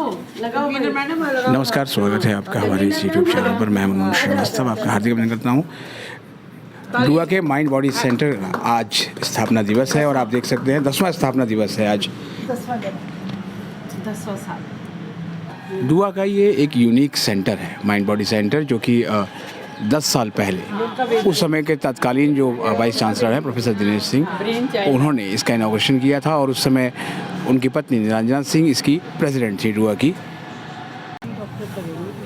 नमस्कार, स्वागत है आपका हमारे इस यूट्यूब चैनल पर। मैं मनोज श्रीवास्तव आपका हार्दिक अभिनंदन करता हूँ। डुआ के माइंड बॉडी सेंटर आज स्थापना दिवस है और आप देख सकते हैं 10वां स्थापना दिवस है आज। 10वां साल। डुआ का ये एक यूनिक सेंटर है, माइंड बॉडी सेंटर, जो कि 10 साल पहले उस समय के तत्कालीन जो वाइस चांसलर हैं प्रोफेसर दिनेश सिंह, उन्होंने इसका इनॉग्रेशन किया था और उस समय उनकी पत्नी नीलांजना सिंह इसकी प्रेसिडेंट थी डुआ की।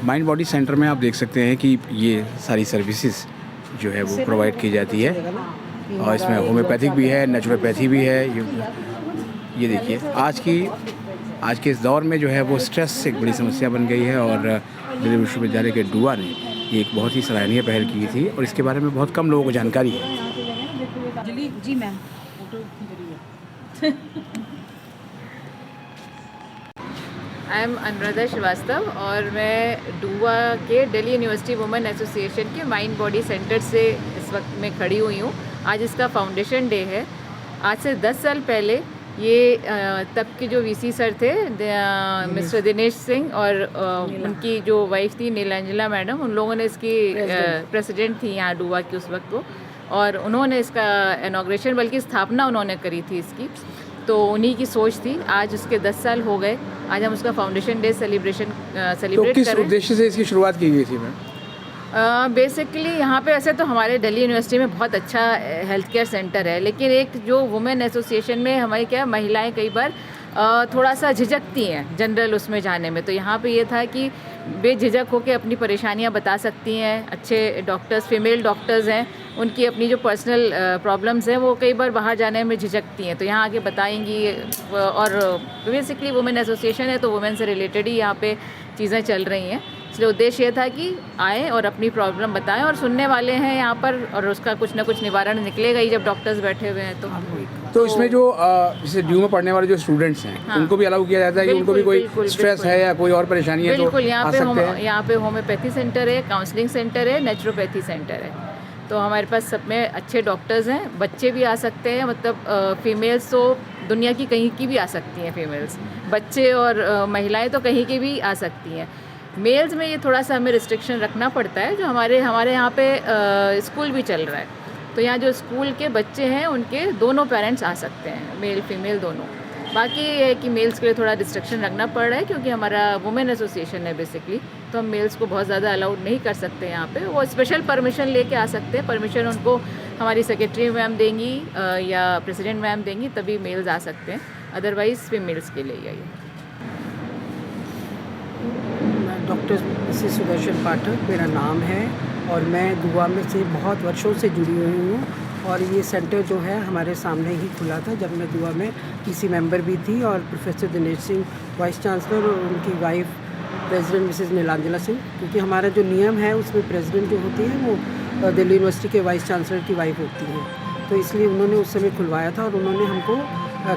माइंड बॉडी सेंटर में आप देख सकते हैं कि ये सारी सर्विसेज जो है वो प्रोवाइड की जाती है और इसमें होम्योपैथिक भी है, नेचुरोपैथी भी है। ये देखिए आज के इस दौर में जो है वो स्ट्रेस एक बड़ी समस्या बन गई है और दिल्ली विश्वविद्यालय के डुआ ने ये एक बहुत ही सराहनीय पहल की थी और इसके बारे में बहुत कम लोगों को जानकारी है। जी ma'am. I am Anuradha Srivastava और मैं डुआ के दिल्ली यूनिवर्सिटी वुमेन एसोसिएशन के माइंड बॉडी सेंटर से इस वक्त मैं खड़ी हुई हूँ। आज इसका फाउंडेशन डे है। आज से 10 साल पहले ये तब के जो वीसी सर थे मिस्टर दिनेश सिंह और उनकी जो वाइफ थी नीलांजना मैडम, उन लोगों ने इसकी प्रेसिडेंट थी यहाँ डुआ की उस वक्त वो, और उन्होंने इसका इनॉग्रेशन बल्कि स्थापना उन्होंने करी थी इसकी, तो उन्हीं की सोच थी। आज उसके 10 साल हो गए। आज हम उसका फाउंडेशन डे सेलिब्रेट तो किस उद्देश्य से इसकी शुरुआत की गई थी मैम? बेसिकली यहाँ पे वैसे तो हमारे दिल्ली यूनिवर्सिटी में बहुत अच्छा हेल्थ केयर सेंटर है, लेकिन एक जो वुमेन एसोसिएशन में हमारी क्या महिलाएं कई बार थोड़ा सा झिझकती हैं जनरल उसमें जाने में, तो यहाँ पे ये था कि बेझिझक होकर अपनी परेशानियाँ बता सकती हैं। अच्छे डॉक्टर्स, फीमेल डॉक्टर्स हैं, उनकी अपनी जो पर्सनल प्रॉब्लम्स हैं वो कई बार बाहर जाने में झिझकती हैं, तो यहाँ आके बताएंगी। और बेसिकली वुमेन एसोसिएशन है तो वुमेन से रिलेटेड ही यहाँ पे चीज़ें चल रही हैं, इसलिए उद्देश्य ये था कि आएँ और अपनी प्रॉब्लम बताएं और सुनने वाले हैं यहाँ पर, और उसका कुछ ना कुछ निवारण निकलेगा ही जब डॉक्टर्स बैठे हुए हैं। तो इसमें जो जैसे ड्यू में पढ़ने वाले जो स्टूडेंट्स हैं, हाँ, उनको भी अलाउ किया जाता है कि उनको भी कोई स्ट्रेस है या कोई और परेशानी है बिल्कुल, तो यहाँ पे होम्योपैथी सेंटर है, काउंसलिंग सेंटर है, नेचुरोपैथी सेंटर है, तो हमारे पास सब में अच्छे डॉक्टर्स हैं। बच्चे भी आ सकते हैं, मतलब फीमेल्स तो दुनिया की कहीं की भी आ सकती हैं, फीमेल्स, बच्चे और महिलाएं तो कहीं की भी आ सकती हैं। मेल्स में ये थोड़ा सा हमें रिस्ट्रिक्शन रखना पड़ता है, जो हमारे यहाँ पे स्कूल भी चल रहा है, तो यहाँ जो स्कूल के बच्चे हैं उनके दोनों पेरेंट्स आ सकते हैं, मेल फीमेल दोनों। बाकी ये है कि मेल्स के लिए थोड़ा रिस्ट्रिक्शन रखना पड़ रहा है क्योंकि हमारा वुमेन एसोसिएशन है बेसिकली, तो हम मेल्स को बहुत ज़्यादा अलाउड नहीं कर सकते यहाँ पे। वो स्पेशल परमिशन लेके आ सकते हैं, परमिशन उनको हमारी सेक्रेटरी मैम देंगी या प्रेसिडेंट मैम देंगी, तभी मेल्स आ सकते हैं, अदरवाइज़ फीमेल्स के लिए यही है। डॉक्टर मिसेस सुदर्शन पाठक मेरा नाम है और मैं डुआ में से बहुत वर्षों से जुड़ी हुई हूँ और ये सेंटर जो है हमारे सामने ही खुला था जब मैं डुआ में पीसी मेंबर भी थी, और professor Dinesh Singh vice chancellor और उनकी wife president mrs Nilanjana Singh, क्योंकि हमारा जो नियम है उसमें प्रेसिडेंट जो होती है वो दिल्ली यूनिवर्सिटी के वाइस चांसलर की वाइफ होती है, तो इसलिए उन्होंने उस समय खुलवाया था और उन्होंने हमको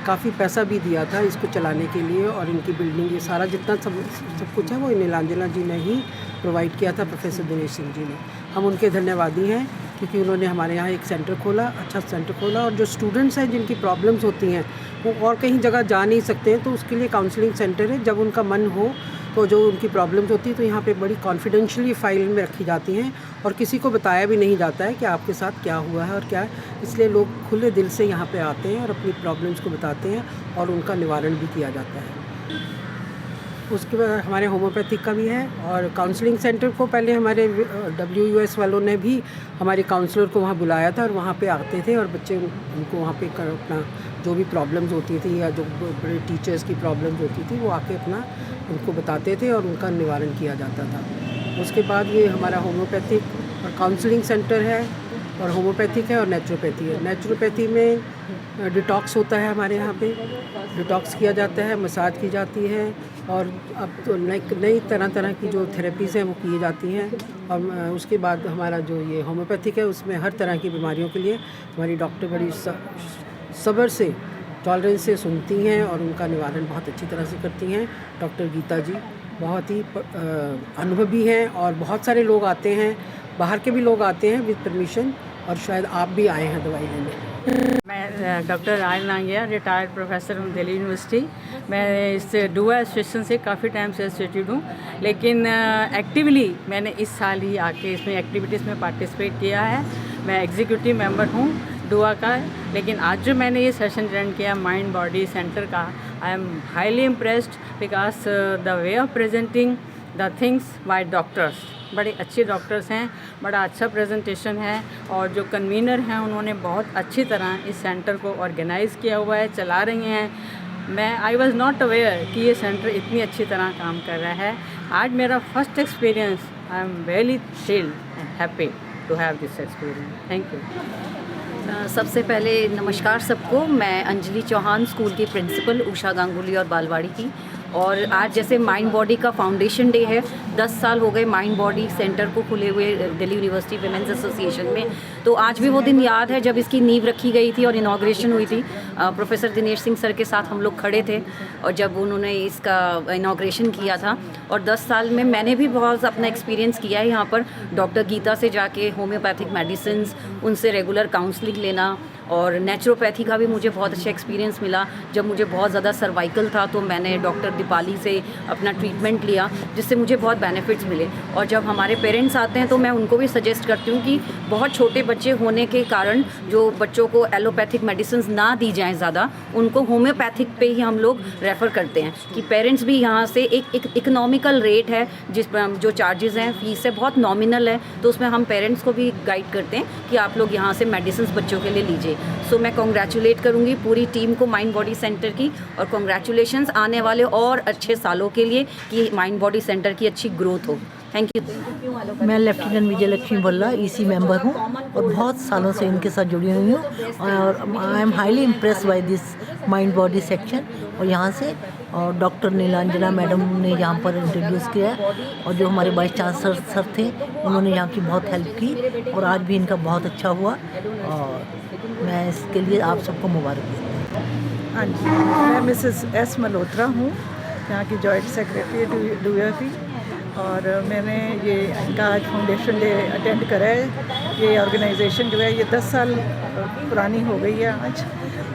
काफ़ी पैसा भी दिया था इसको चलाने के लिए, और इनकी बिल्डिंग ये सारा जितना सब कुछ है वो नीलांजना जी ने ही प्रोवाइड किया था, प्रोफेसर दिनेश सिंह जी ने। हम उनके धन्यवादी हैं क्योंकि उन्होंने हमारे यहाँ एक सेंटर खोला, अच्छा सेंटर खोला, और जो स्टूडेंट्स हैं जिनकी प्रॉब्लम्स होती हैं वो और कहीं जगह जा नहीं सकते हैं, तो उसके लिए काउंसलिंग सेंटर है। जब उनका मन हो तो जो उनकी प्रॉब्लम्स होती है तो यहाँ पे बड़ी कॉन्फिडेंशियली फाइल में रखी जाती हैं और किसी को बताया भी नहीं जाता है कि आपके साथ क्या हुआ है और क्या है, इसलिए लोग खुले दिल से यहाँ पे आते हैं और अपनी प्रॉब्लम्स को बताते हैं और उनका निवारण भी किया जाता है। उसके बाद हमारे होम्योपैथिक का भी है, और काउंसलिंग सेंटर को पहले हमारे WUS वालों ने भी हमारे काउंसलर को वहाँ बुलाया था और वहाँ पे आते थे और बच्चे उनको वहाँ पे अपना जो भी प्रॉब्लम्स होती थी या जो बड़े टीचर्स की प्रॉब्लम्स होती थी वो आके अपना उनको बताते थे और उनका निवारण किया जाता था। उसके बाद ये हमारा होम्योपैथिक और काउंसलिंग सेंटर है, और होम्योपैथिक है और नेचुरोपैथी है। नेचुरोपैथी में डिटॉक्स होता है हमारे यहाँ पे, डिटॉक्स किया जाता है, मसाज की जाती है, और अब तो नई तरह की जो थेरेपीज़ हैं वो की जाती हैं। और उसके बाद हमारा जो ये होम्योपैथिक है उसमें हर तरह की बीमारियों के लिए हमारी डॉक्टर बड़ी सब्र से, टॉलरेंस से सुनती हैं और उनका निवारण बहुत अच्छी तरह से करती हैं। डॉक्टर गीता जी बहुत ही अनुभवी हैं और बहुत सारे लोग आते हैं, बाहर के भी लोग आते हैं विद परमिशन, और शायद आप भी आए हैं दवाई लेने। मैं doctor royal Nangia, retired professor हूँ दिल्ली यूनिवर्सिटी। मैं इस डुआ एसोसिएशन से काफ़ी टाइम से एसोसिएटेड हूँ, लेकिन एक्टिवली मैंने इस साल ही आके इसमें एक्टिविटीज़ में पार्टिसिपेट किया है। मैं एग्जीक्यूटिव मेंबर हूँ डुआ का, लेकिन आज जो मैंने ये सेशन अटेंड किया माइंड बॉडी सेंटर का, I am highly impressed because the way of presenting the things by doctors, बड़े अच्छे डॉक्टर्स हैं, बड़ा अच्छा प्रेजेंटेशन है, और जो कन्वीनर हैं उन्होंने बहुत अच्छी तरह इस सेंटर को ऑर्गेनाइज़ किया हुआ है, चला रही हैं। मैं आई वॉज़ नॉट अवेयर कि ये सेंटर इतनी अच्छी तरह काम कर रहा है। आज मेरा first experience, I am very thrilled and happy to have this experience. Thank you. सबसे पहले नमस्कार सबको। मैं अंजलि चौहान, स्कूल की प्रिंसिपल उषा गांगुली और बालवाड़ी की। और आज जैसे माइंड बॉडी का फाउंडेशन डे है, 10 साल हो गए माइंड बॉडी सेंटर को खुले हुए दिल्ली यूनिवर्सिटी विमेंस एसोसिएशन में। तो आज भी वो दिन याद है जब इसकी नींव रखी गई थी और इनाग्रेशन हुई थी। प्रोफेसर दिनेश सिंह सर के साथ हम लोग खड़े थे और जब उन्होंने इसका इनाग्रेशन किया था। और 10 साल में मैंने भी बहुत अपना एक्सपीरियंस किया है यहाँ पर। डॉक्टर गीता से जाके होम्योपैथिक मेडिसिन, उनसे रेगुलर काउंसलिंग लेना, और नेचुरोपैथी का भी मुझे बहुत अच्छा एक्सपीरियंस मिला। जब मुझे बहुत ज़्यादा सर्वाइकल था तो मैंने डॉक्टर दीपाली से अपना ट्रीटमेंट लिया, जिससे मुझे बहुत बेनिफिट्स मिले। और जब हमारे पेरेंट्स आते हैं तो मैं उनको भी सजेस्ट करती हूँ कि बहुत छोटे बच्चे होने के कारण जो बच्चों को एलोपैथिक मेडिसिन ना दी जाएँ ज़्यादा, उनको होम्योपैथिक पे ही हम लोग रेफ़र करते हैं कि पेरेंट्स भी यहाँ से एक इकोनॉमिकल रेट है, जिस जो चार्जेस हैं, फीस है, बहुत नॉमिनल है, तो उसमें हम पेरेंट्स को भी गाइड करते हैं कि आप लोग यहाँ से मेडिसिन बच्चों के लिए लीजिए। सो मैं कॉन्ग्रेचुलेट करूँगी पूरी टीम को माइंड बॉडी सेंटर की, और कॉन्ग्रेचुलेशंस आने वाले और अच्छे सालों के लिए कि माइंड बॉडी सेंटर की अच्छी ग्रोथ हो। Thank you. मैं लेफ्टिनेंट विजय लक्ष्मी भल्ला ईसी मेंबर हूँ और बहुत सालों से इनके साथ जुड़ी हुई हूँ, और I am highly impressed by this mind body section. और यहाँ से और डॉक्टर नीलांजना मैडम ने यहाँ पर इंट्रोड्यूस किया है, और जो हमारे वाइस चांसलर सर थे उन्होंने यहाँ की बहुत हेल्प की, और आज भी इनका बहुत अच्छा हुआ, और मैं इसके लिए आप सबको मुबारक देती हूँ। हाँ जी, मैं मिसेस एस मल्होत्रा हूँ, यहाँ की जॉइंट सेक्रेटरी डुआ की, और मैंने ये इनका आज फाउंडेशन डे अटेंड करा है। ये ऑर्गेनाइजेशन जो है ये 10 साल पुरानी हो गई है आज,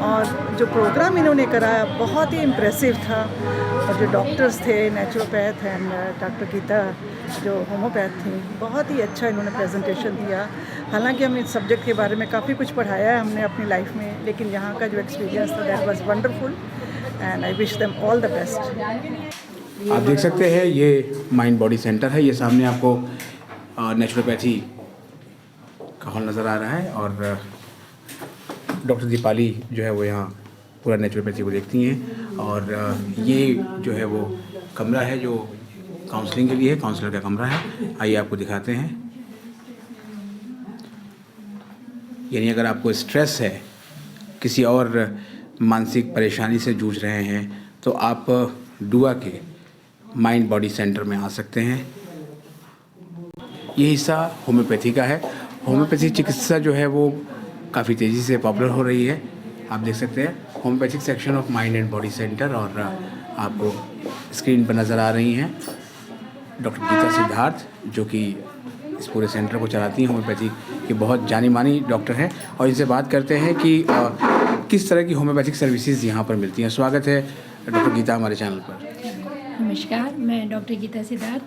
और जो प्रोग्राम इन्होंने कराया बहुत ही इम्प्रेसिव था। और जो डॉक्टर्स थे, नेचुरोपैथ एंड डॉक्टर गीता जो होम्योपैथ थी, बहुत ही अच्छा इन्होंने प्रेजेंटेशन दिया। हालांकि हम इस सब्जेक्ट के बारे में काफ़ी कुछ पढ़ाया है हमने अपनी लाइफ में, लेकिन यहाँ का जो एक्सपीरियंस था that was wonderful, and I wish them all the best. आप देख सकते हैं ये माइंड बॉडी सेंटर है। ये सामने आपको नेचुरोपैथी का हॉल नज़र आ रहा है, और डॉक्टर दीपाली जो है वो यहाँ पूरा नेचुरोपैथी को देखती हैं। और ये जो है वो कमरा है जो काउंसलिंग के लिए है, काउंसलर का कमरा है। आइए आपको दिखाते हैं। यानी अगर आपको स्ट्रेस है, किसी और मानसिक परेशानी से जूझ रहे हैं, तो आप डुआ के माइंड बॉडी सेंटर में आ सकते हैं। ये हिस्सा होम्योपैथी का है। होम्योपैथी चिकित्सा जो है वो काफ़ी तेज़ी से पॉपुलर हो रही है। आप देख सकते हैं homeopathic section of mind and body centre, और आपको स्क्रीन पर नज़र आ रही हैं डॉक्टर गीता सिद्धार्थ, जो कि इस पूरे सेंटर को चलाती हैं। होम्योपैथी की बहुत जानी मानी डॉक्टर हैं, और इनसे बात करते हैं कि किस तरह की होम्योपैथिक सर्विसेज यहाँ पर मिलती हैं। स्वागत है डॉक्टर गीता हमारे चैनल पर। नमस्कार, मैं doctor Geeta Siddharth,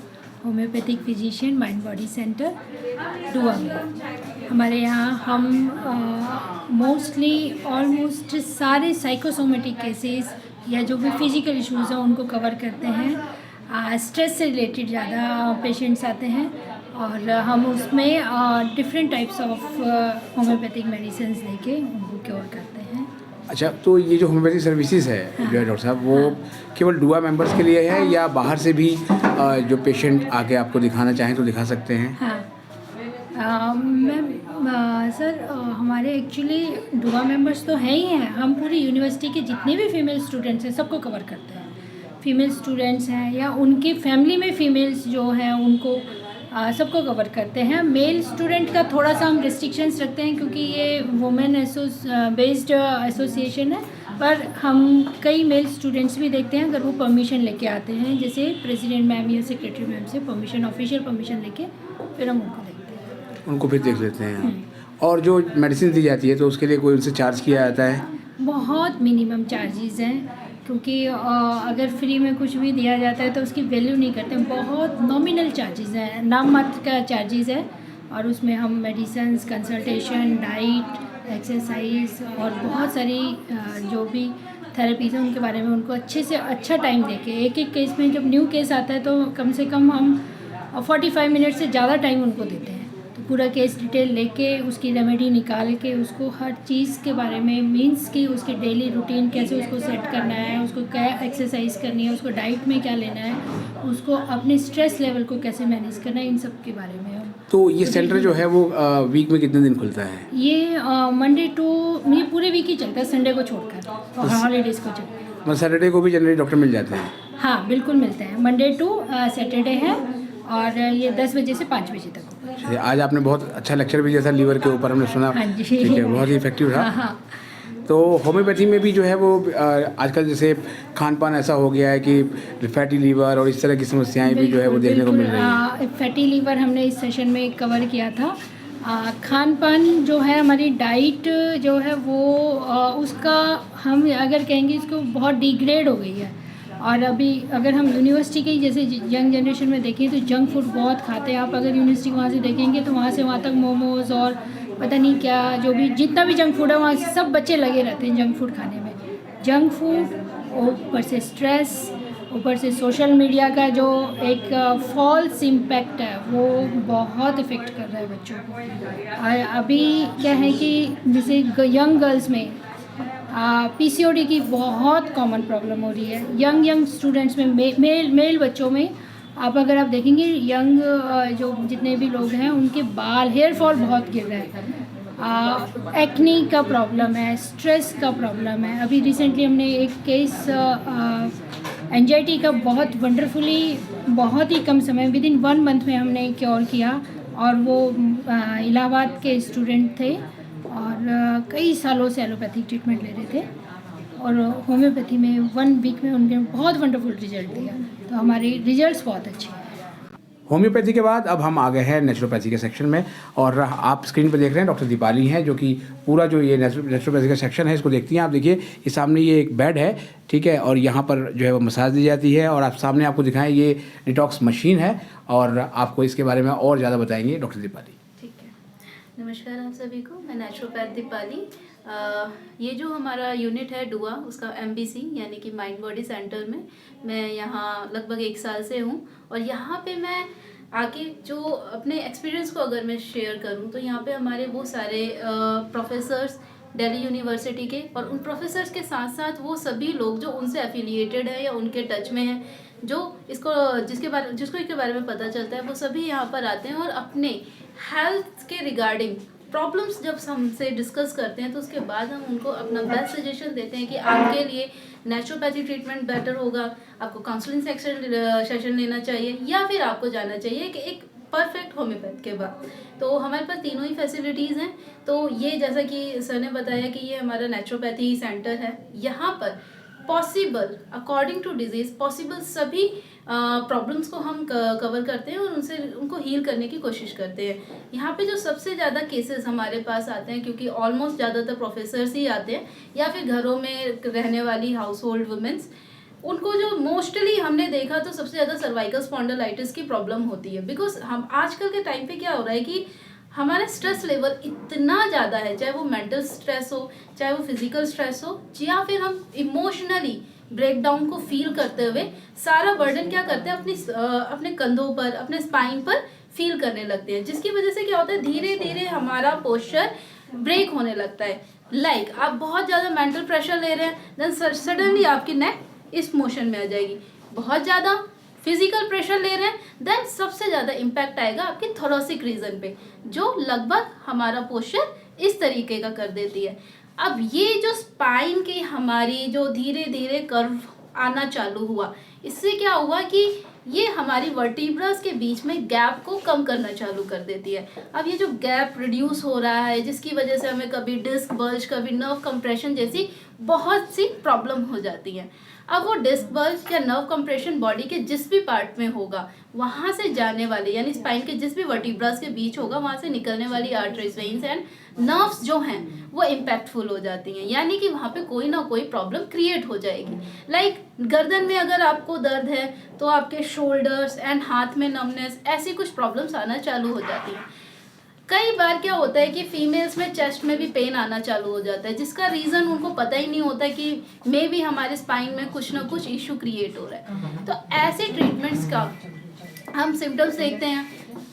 homeopathic physician, mind body centre डुआ में। हमारे यहाँ हम मोस्टली ऑलमोस्ट सारे साइकोसोमेटिक केसेस या जो भी फिजिकल इश्यूज़ हैं उनको कवर करते हैं। स्ट्रेस से रिलेटेड ज़्यादा पेशेंट्स आते हैं, और हम उसमें different types of homeopathic medicine देके उनको क्योर करते हैं। अच्छा, तो ये जो होम्योपैथिक सर्विसेज है जो है डॉक्टर साहब, वो केवल डुआ मेंबर्स के लिए है या बाहर से भी जो पेशेंट आके आपको दिखाना चाहें तो दिखा सकते हैं? हाँ मैम, सर हमारे एक्चुअली डुआ मेंबर्स तो हैं ही हैं। हम पूरी यूनिवर्सिटी के जितने भी फीमेल स्टूडेंट्स हैं सबको कवर करते हैं। फीमेल स्टूडेंट्स हैं या उनकी फैमिली में फीमेल्स जो हैं उनको सबको कवर करते हैं। मेल स्टूडेंट का थोड़ा सा हम रिस्ट्रिक्शंस रखते हैं क्योंकि ये वुमेन बेस्ड एसोसिएशन है, पर हम कई मेल स्टूडेंट्स भी देखते हैं अगर वो परमिशन लेके आते हैं, जैसे प्रेसिडेंट मैम या सेक्रेटरी मैम से परमिशन, ऑफिशियल परमिशन लेके फिर हम उनको देखते हैं। उनको फिर देख लेते हैं। और जो मेडिसिन दी जाती है तो उसके लिए कोई उनसे चार्ज किया जाता है? बहुत मिनिमम चार्जेस हैं, क्योंकि अगर फ्री में कुछ भी दिया जाता है तो उसकी वैल्यू नहीं करते। बहुत नॉमिनल चार्जेस हैं, नाम मात्र का चार्जेस है, और उसमें हम मेडिसिन्स, कंसल्टेशन, डाइट, एक्सरसाइज और बहुत सारी जो भी थेरेपीज़ हैं उनके बारे में उनको अच्छे से अच्छा टाइम देके, एक एक केस में जब न्यू केस आता है तो कम से कम हम 45 मिनट से ज़्यादा टाइम उनको देते हैं। तो पूरा केस डिटेल लेके उसकी रेमेडी निकाल के उसको हर चीज़ के बारे में, मीन्स कि उसकी डेली रूटीन कैसे उसको सेट करना है, उसको क्या एक्सरसाइज करनी है, उसको डाइट में क्या लेना है, उसको अपने स्ट्रेस लेवल को कैसे मैनेज करना है, इन सब के बारे में हम। तो ये सेंटर जो है वो वीक में कितने दिन खुलता है? ये मंडे टू, ये पूरे वीक ही चलता है, संडे को छोड़कर और हॉलीडेज़ को छोड़कर। मतलब सैटरडे को भी जनरली डॉक्टर मिल जाते हैं? हाँ बिल्कुल मिलते हैं, मंडे टू सैटरडे है, और ये 10 बजे से 5 बजे तक होगा। आज आपने बहुत अच्छा लेक्चर भी जैसा लीवर के ऊपर हमने सुना। हाँ जी। ठीक है, बहुत ही इफेक्टिव रहा। हाँ। तो होम्योपैथी में भी जो है वो आजकल जैसे खान पान ऐसा हो गया है कि फैटी लीवर और इस तरह की समस्याएं भी जो है वो देखने को मिल रही है। फैटी लीवर हमने इस सेशन में कवर किया था। खान पान जो है, हमारी डाइट जो है वो उसका हम अगर कहेंगे इसको बहुत डिग्रेड हो गई है। और अभी अगर हम यूनिवर्सिटी की जैसे यंग जनरेशन में देखें तो जंक फूड बहुत खाते हैं। आप अगर यूनिवर्सिटी वहाँ से देखेंगे तो वहाँ से वहाँ तक मोमोज़ और पता नहीं क्या, जो भी जितना भी जंक फूड है वहाँ से सब बच्चे लगे रहते हैं जंक फूड खाने में। जंक फूड, ऊपर से स्ट्रेस, ऊपर से सोशल मीडिया का जो एक फॉल्स इम्पैक्ट है वो बहुत इफ़ेक्ट कर रहा है बच्चों को। अभी क्या है कि जैसे यंग गर्ल्स में पीसीओडी की बहुत कॉमन प्रॉब्लम हो रही है। यंग स्टूडेंट्स में, मेल बच्चों में आप देखेंगे यंग जो जितने भी लोग हैं उनके बाल, हेयर फॉल बहुत गिर रहा है। एक्नी का प्रॉब्लम है, स्ट्रेस का प्रॉब्लम है। अभी रिसेंटली हमने एक केस एंजाइटी का बहुत वंडरफुली, बहुत ही कम समय, विद इन 1 मंथ में हमने क्योर किया। और वो इलाहाबाद के स्टूडेंट थे और कई सालों से एलोपैथिक ट्रीटमेंट ले रहे थे, और होम्योपैथी में 1 वीक में उनके बहुत वंडरफुल रिजल्ट दिया। तो हमारे रिजल्ट्स बहुत अच्छे हैं। होम्योपैथी के बाद अब हम आ गए हैं नेचुरोपैथी के सेक्शन में, और आप स्क्रीन पर देख रहे हैं डॉक्टर दीपाली हैं जो कि पूरा जो ये नेचुरोपैथी का सेक्शन है इसको देखती हैं। आप देखिए ये सामने ये एक बेड है, ठीक है, और यहाँ पर जो है वो मसाज दी जाती है। और आप सामने आपको दिखाएं ये डिटॉक्स मशीन है, और आपको इसके बारे में और ज़्यादा बताएंगे डॉक्टर दीपाली। ठीक है, नमस्कार आप सभी को। मैं नेचुरोपैथ दीपाली। ये जो हमारा यूनिट है डुआ, उसका MBC यानी कि माइंड बॉडी सेंटर में मैं यहाँ लगभग 1 साल से हूँ। और यहाँ पे मैं आके जो अपने एक्सपीरियंस को अगर मैं शेयर करूँ तो यहाँ पे हमारे वो सारे प्रोफेसर्स दिल्ली यूनिवर्सिटी के, और उन प्रोफेसर्स के साथ साथ वो सभी लोग जो उनसे एफिलिएटेड है या उनके टच में हैं, जो जिसको इसके बारे में पता चलता है, वो सभी यहाँ पर आते हैं और अपने हेल्थ के रिगार्डिंग प्रॉब्लम्स जब हमसे डिस्कस करते हैं तो उसके बाद हम उनको अपना बेस्ट सजेशन देते हैं कि आपके लिए नेचुरोपैथी ट्रीटमेंट बेटर होगा, आपको काउंसलिंग सेशन लेना चाहिए, या फिर आपको जाना चाहिए कि एक परफेक्ट होम्योपैथ के बाद। तो हमारे पास तीनों ही फैसिलिटीज़ हैं। तो ये जैसा कि सर ने बताया कि ये हमारा नेचुरोपैथी सेंटर है। यहाँ पर possible according to disease possible सभी प्रॉब्लम्स को हम कवर करते हैं और उनको हील करने की कोशिश करते हैं। यहाँ पे जो सबसे ज़्यादा केसेस हमारे पास आते हैं, क्योंकि ऑलमोस्ट ज़्यादातर प्रोफेसर्स ही आते हैं या फिर घरों में रहने वाली हाउस होल्ड वुमेंस, उनको जो मोस्टली हमने देखा तो सबसे ज़्यादा सर्वाइकल स्पॉन्डिलाइटिस की प्रॉब्लम होती है। बिकॉज हम आजकल के टाइम पे क्या हो रहा है कि हमारा स्ट्रेस लेवल इतना ज़्यादा है, चाहे वो मेंटल स्ट्रेस हो, चाहे वो फिजिकल स्ट्रेस हो, या फिर हम इमोशनली ब्रेकडाउन को फील करते हुए सारा बर्डन क्या करते हैं अपने कंधों पर, अपने स्पाइन पर फील करने लगते हैं, जिसकी वजह से क्या होता है धीरे धीरे हमारा पोस्चर ब्रेक होने लगता है। लाइक आप बहुत ज़्यादा मेंटल प्रेशर ले रहे हैं, देन सडनली आपकी नेक इस मोशन में आ जाएगी। बहुत ज़्यादा फिजिकल प्रेशर ले रहे हैं, देन सबसे ज़्यादा इम्पैक्ट आएगा आपकी थोरेसिक रीजन पे, जो लगभग हमारा पोस्चर इस तरीके का कर देती है। अब ये जो स्पाइन की हमारी जो धीरे धीरे कर्व आना चालू हुआ, इससे क्या हुआ कि ये हमारी वर्टिब्रास के बीच में गैप को कम करना चालू कर देती है। अब ये जो गैप रिड्यूस हो रहा है, जिसकी वजह से हमें कभी डिस्क बल्ज, कभी नर्व कंप्रेशन जैसी बहुत सी प्रॉब्लम हो जाती हैं। अब वो डिस्क बल्ज या नर्व कंप्रेशन बॉडी के जिस भी पार्ट में होगा वहाँ से जाने वाले यानी स्पाइन के जिस भी वर्टिब्रास के बीच होगा वहाँ से निकलने वाली आर्टरीज, वेन्स एंड नर्व्स जो हैं वो इम्पैक्टफुल हो जाती हैं, यानी कि वहाँ पे कोई ना कोई प्रॉब्लम क्रिएट हो जाएगी। लाइक गर्दन में अगर आपको दर्द है तो आपके शोल्डर्स एंड हाथ में नमनेस, ऐसी कुछ प्रॉब्लम्स आना चालू हो जाती हैं। कई बार क्या होता है कि फीमेल्स में चेस्ट में भी पेन आना चालू हो जाता है, जिसका रीज़न उनको पता ही नहीं होता कि मे बी हमारे स्पाइन में कुछ ना कुछ इशू क्रिएट हो रहा है। तो ऐसे ट्रीटमेंट्स का हम सिम्टम्स देखते हैं,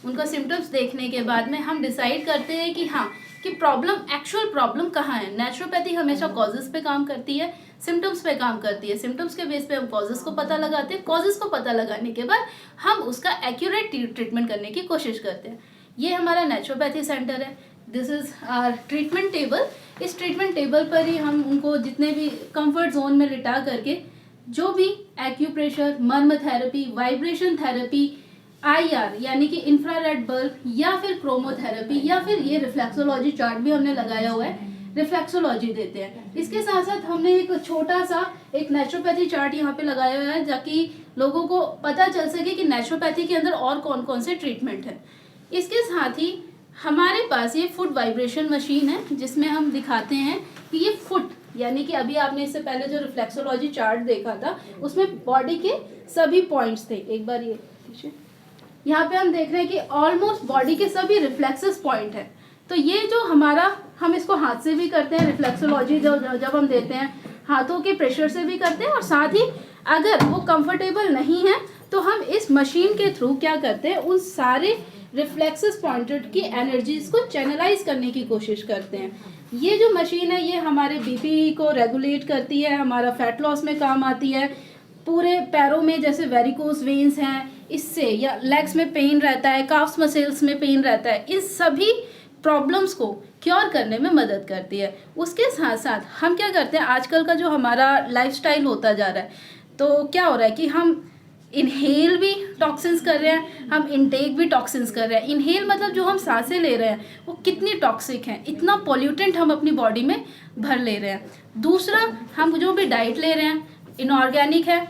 उनका सिम्टम्स देखने के बाद में हम डिसाइड करते हैं कि हाँ कि एक्चुअल प्रॉब्लम कहाँ है। नेचुरोपैथी हमेशा कॉजेज़ पे काम करती है, सिम्टम्स पे काम करती है। सिम्टम्स के बेस पे हम कॉजेज़ को पता लगाते हैं, कॉजेज़ को पता लगाने के बाद हम उसका एक्यूरेट ट्रीटमेंट करने की कोशिश करते हैं। ये हमारा नेचुरोपैथी सेंटर है। This is our treatment table. इस ट्रीटमेंट टेबल पर ही हम उनको जितने भी कंफर्ट जोन में लिटा करके जो भी एक्यूप्रेशर, मर्म थेरेपी, वाइब्रेशन थेरेपी, IR यानी कि इंफ्रारेड बल्ब या फिर क्रोमोथेरेपी या फिर ये रिफ्लेक्सोलॉजी चार्ट भी हमने लगाया हुआ है, रिफ्लेक्सोलॉजी देते हैं। इसके साथ साथ हमने एक छोटा सा एक नेचुरोपैथी चार्ट यहाँ पे लगाया हुआ है ताकि लोगों को पता चल सके कि नेचुरोपैथी के अंदर और कौन कौन से ट्रीटमेंट हैं। इसके साथ ही हमारे पास ये फुट वाइब्रेशन मशीन है जिसमें हम दिखाते हैं कि ये फुट यानी कि अभी आपने इससे पहले जो रिफ्लेक्सोलॉजी चार्ट देखा था उसमें बॉडी के सभी पॉइंट्स थे। एक बार ये यहाँ पे हम देख रहे हैं कि ऑलमोस्ट बॉडी के सभी रिफ्लेक्सेस पॉइंट है। तो ये जो हमारा, हम इसको हाथ से भी करते हैं रिफ्लेक्सोलॉजी, जब हम देते हैं हाथों के प्रेशर से भी करते हैं, और साथ ही अगर वो कंफर्टेबल नहीं है तो हम इस मशीन के थ्रू क्या करते हैं, उन सारे रिफ्लेक्सेस पॉइंटेड की एनर्जीज को चैनलाइज करने की कोशिश करते हैं। ये जो मशीन है ये हमारे बीपी को रेगुलेट करती है, हमारा फैट लॉस में काम आती है। पूरे पैरों में जैसे वेरिकोस वेन्स हैं इससे, या लेग्स में पेन रहता है, काफ्स मसल्स में पेन रहता है, इन सभी प्रॉब्लम्स को क्योर करने में मदद करती है। उसके साथ साथ हम क्या करते हैं, आजकल का जो हमारा लाइफस्टाइल होता जा रहा है तो क्या हो रहा है कि हम इनहेल भी टॉक्सिन्स कर रहे हैं, हम इनटेक भी टॉक्सिन्स कर रहे हैं। इनहेल मतलब जो हम सांसें ले रहे हैं वो कितनी टॉक्सिक हैं, इतना पॉल्यूटेंट हम अपनी बॉडी में भर ले रहे हैं। दूसरा, हम जो भी डाइट ले रहे हैं इनऑर्गेनिक है,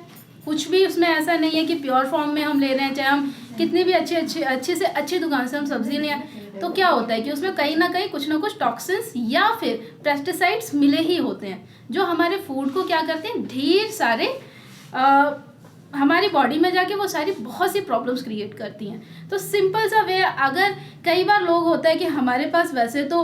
कुछ भी उसमें ऐसा नहीं है कि प्योर फॉर्म में हम ले रहे हैं। चाहे हम कितनी भी अच्छे से अच्छी दुकान से हम सब्जी लें तो क्या होता है कि उसमें कहीं ना कहीं कुछ ना कुछ टॉक्सिन्स या फिर पेस्टिसाइड्स मिले ही होते हैं, जो हमारे फूड को क्या करते हैं, ढेर सारे हमारी बॉडी में जाके वो सारी बहुत सी प्रॉब्लम्स क्रिएट करती हैं। तो सिंपल सा वे, अगर कई बार लोग होता है कि हमारे पास वैसे तो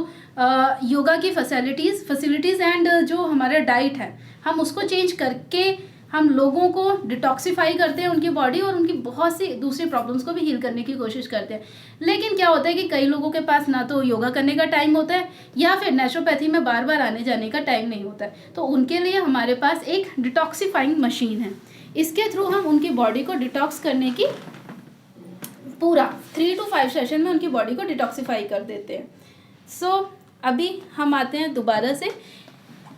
योगा की फैसिलिटीज़ एंड जो हमारा डाइट है हम उसको चेंज करके हम लोगों को डिटॉक्सिफाई करते हैं उनकी बॉडी, और उनकी बहुत सी दूसरी प्रॉब्लम्स को भी हील करने की कोशिश करते हैं। लेकिन क्या होता है कि कई लोगों के पास ना तो योगा करने का टाइम होता है या फिर नेचुरोपैथी में बार बार आने जाने का टाइम नहीं होता है, तो उनके लिए हमारे पास एक डिटॉक्सिफाइंग मशीन है। इसके थ्रू हम उनकी बॉडी को डिटॉक्स करने की पूरा 3 to 5 सेशन में उनकी बॉडी को डिटॉक्सिफाई कर देते हैं। सो अभी हम आते हैं दोबारा से।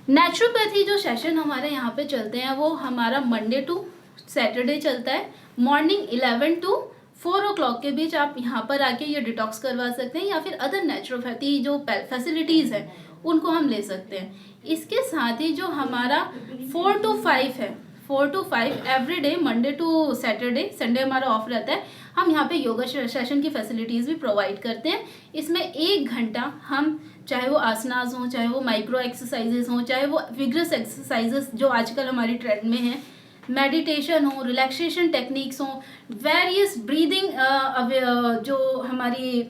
नेचुरोपैथी जो सेशन हमारे यहाँ पे चलते हैं वो हमारा मंडे टू सैटरडे चलता है। मॉर्निंग 11 to 4 o'clock के बीच आप यहाँ पर आके ये डिटॉक्स करवा सकते हैं, या फिर अदर नेचुरोपैथी जो फैसिलिटीज़ हैं उनको हम ले सकते हैं। इसके साथ ही जो हमारा 4 to 5 है, 4 to 5 every day, Monday to Saturday, Sunday हमारा ऑफ रहता है, हम यहाँ पे योगा सेशन की फैसिलिटीज़ भी प्रोवाइड करते हैं। इसमें 1 घंटा हम, चाहे वो आसनास हों, चाहे वो माइक्रो एक्सरसाइजेस हों, चाहे वो विग्रस एक्सरसाइजेस जो आजकल हमारी ट्रेंड में हैं, मेडिटेशन हो, रिलैक्सेशन टेक्निक्स हों, वेरियस ब्रीदिंग जो हमारी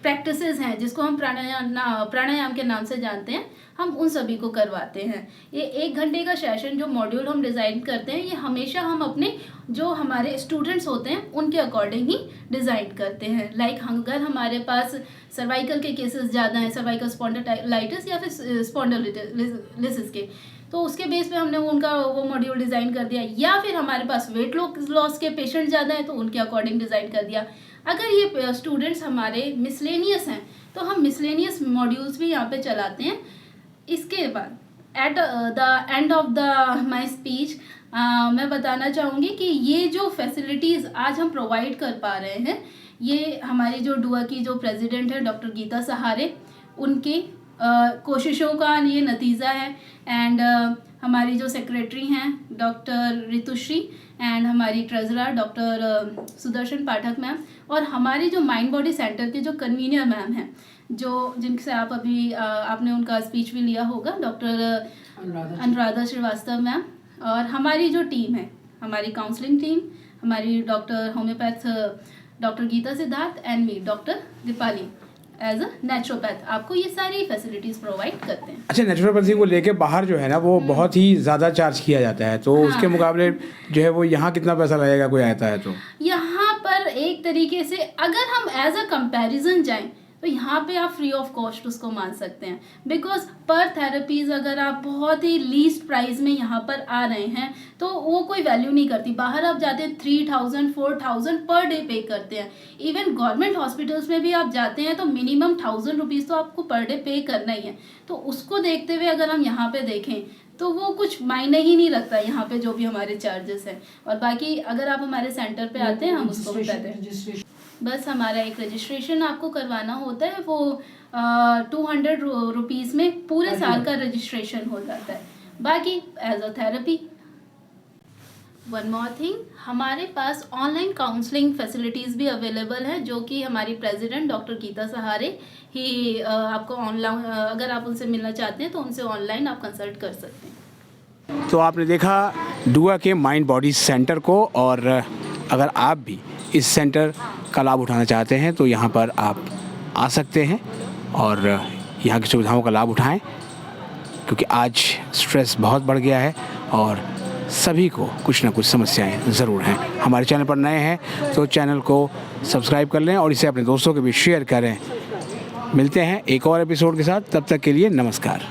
प्रैक्टिसेस हैं जिसको हम प्राणायाम के नाम से जानते हैं, हम उन सभी को करवाते हैं। ये 1 घंटे का सेशन जो मॉड्यूल हम डिज़ाइन करते हैं, ये हमेशा हम अपने जो हमारे स्टूडेंट्स होते हैं उनके अकॉर्डिंग ही डिज़ाइन करते हैं। लाइक अगर हमारे पास सर्वाइकल के केसेस ज़्यादा हैं, सर्वाइकल स्पॉन्डिलाइटिस या फिर स्पॉन्डिलोलिसिस के, तो उसके बेस पे हमने उनका वो मॉड्यूल डिज़ाइन कर दिया। या फिर हमारे पास वेट लॉस के पेशेंट ज़्यादा हैं तो उनके अकॉर्डिंग डिज़ाइन कर दिया। अगर ये स्टूडेंट्स हमारे मिसलेनियस हैं तो हम मिसलेनियस मॉड्यूल्स भी यहाँ पे चलाते हैं। इसके बाद at the end of the my speech मैं बताना चाहूँगी कि ये जो फैसिलिटीज़ आज हम प्रोवाइड कर पा रहे हैं, ये हमारी जो डुआ की जो प्रेसिडेंट है डॉक्टर गीता सहारे, उनकी कोशिशों का ये नतीजा है। एंड हमारी जो सेक्रेटरी हैं डॉक्टर ऋतुश्री एंड हमारी ट्रेजरर डॉक्टर सुदर्शन पाठक मैम, और हमारी जो माइंड बॉडी सेंटर के जो कन्वीनर मैम हैं, जो जिनसे आप अभी आपने उनका स्पीच भी लिया होगा, डॉक्टर अनुराधा श्रीवास्तव मैम, और हमारी जो टीम है, हमारी काउंसलिंग टीम, हमारी doctor homeopath doctor Geeta Siddharth and me doctor Deepali as a naturopath, आपको ये सारी फैसिलिटीज़ प्रोवाइड करते हैं। अच्छा, नेचुरोपैथी को लेके बाहर जो है ना वो बहुत ही ज़्यादा चार्ज किया जाता है, तो उसके मुकाबले जो है वो यहाँ कितना पैसा लगेगा कोई आता है तो? यहाँ पर एक तरीके से अगर हम एज अ कंपैरिजन जाएं तो यहाँ पे आप फ्री ऑफ कॉस्ट उसको मान सकते हैं, बिकॉज पर थेरेपीज़ अगर आप बहुत ही लीस्ट प्राइस में यहाँ पर आ रहे हैं तो वो कोई वैल्यू नहीं करती। बाहर आप जाते हैं 3000 4000 पर डे पे करते हैं। इवन गवर्नमेंट हॉस्पिटल्स में भी आप जाते हैं तो मिनिमम 1000 रुपीज़ तो आपको पर डे पे करना ही है। तो उसको देखते हुए अगर हम यहाँ पे देखें तो वो कुछ मायने ही नहीं रखता यहाँ पे जो भी हमारे चार्जेस हैं। और बाकी अगर आप हमारे सेंटर पे आते हैं हम उसको बताते हैं। बस हमारा एक रजिस्ट्रेशन आपको करवाना होता है, वो 200 रुपीज़ में पूरे साल का रजिस्ट्रेशन हो जाता है। बाकी as a therapy one more thing, हमारे पास ऑनलाइन काउंसलिंग फैसिलिटीज़ भी अवेलेबल है, जो कि हमारी प्रेसिडेंट डॉक्टर गीता सहारे ही आपको ऑनलाइन, अगर आप उनसे मिलना चाहते हैं तो उनसे ऑनलाइन आप कंसल्ट कर सकते हैं। तो आपने देखा डुआ के माइंड बॉडी सेंटर को, और अगर आप भी इस सेंटर का लाभ उठाना चाहते हैं तो यहाँ पर आप आ सकते हैं और यहाँ की सुविधाओं का लाभ उठाएं, क्योंकि आज स्ट्रेस बहुत बढ़ गया है और सभी को कुछ ना कुछ समस्याएं ज़रूर हैं। हमारे चैनल पर नए हैं तो चैनल को सब्सक्राइब कर लें और इसे अपने दोस्तों के भी शेयर करें। मिलते हैं एक और एपिसोड के साथ, तब तक के लिए नमस्कार।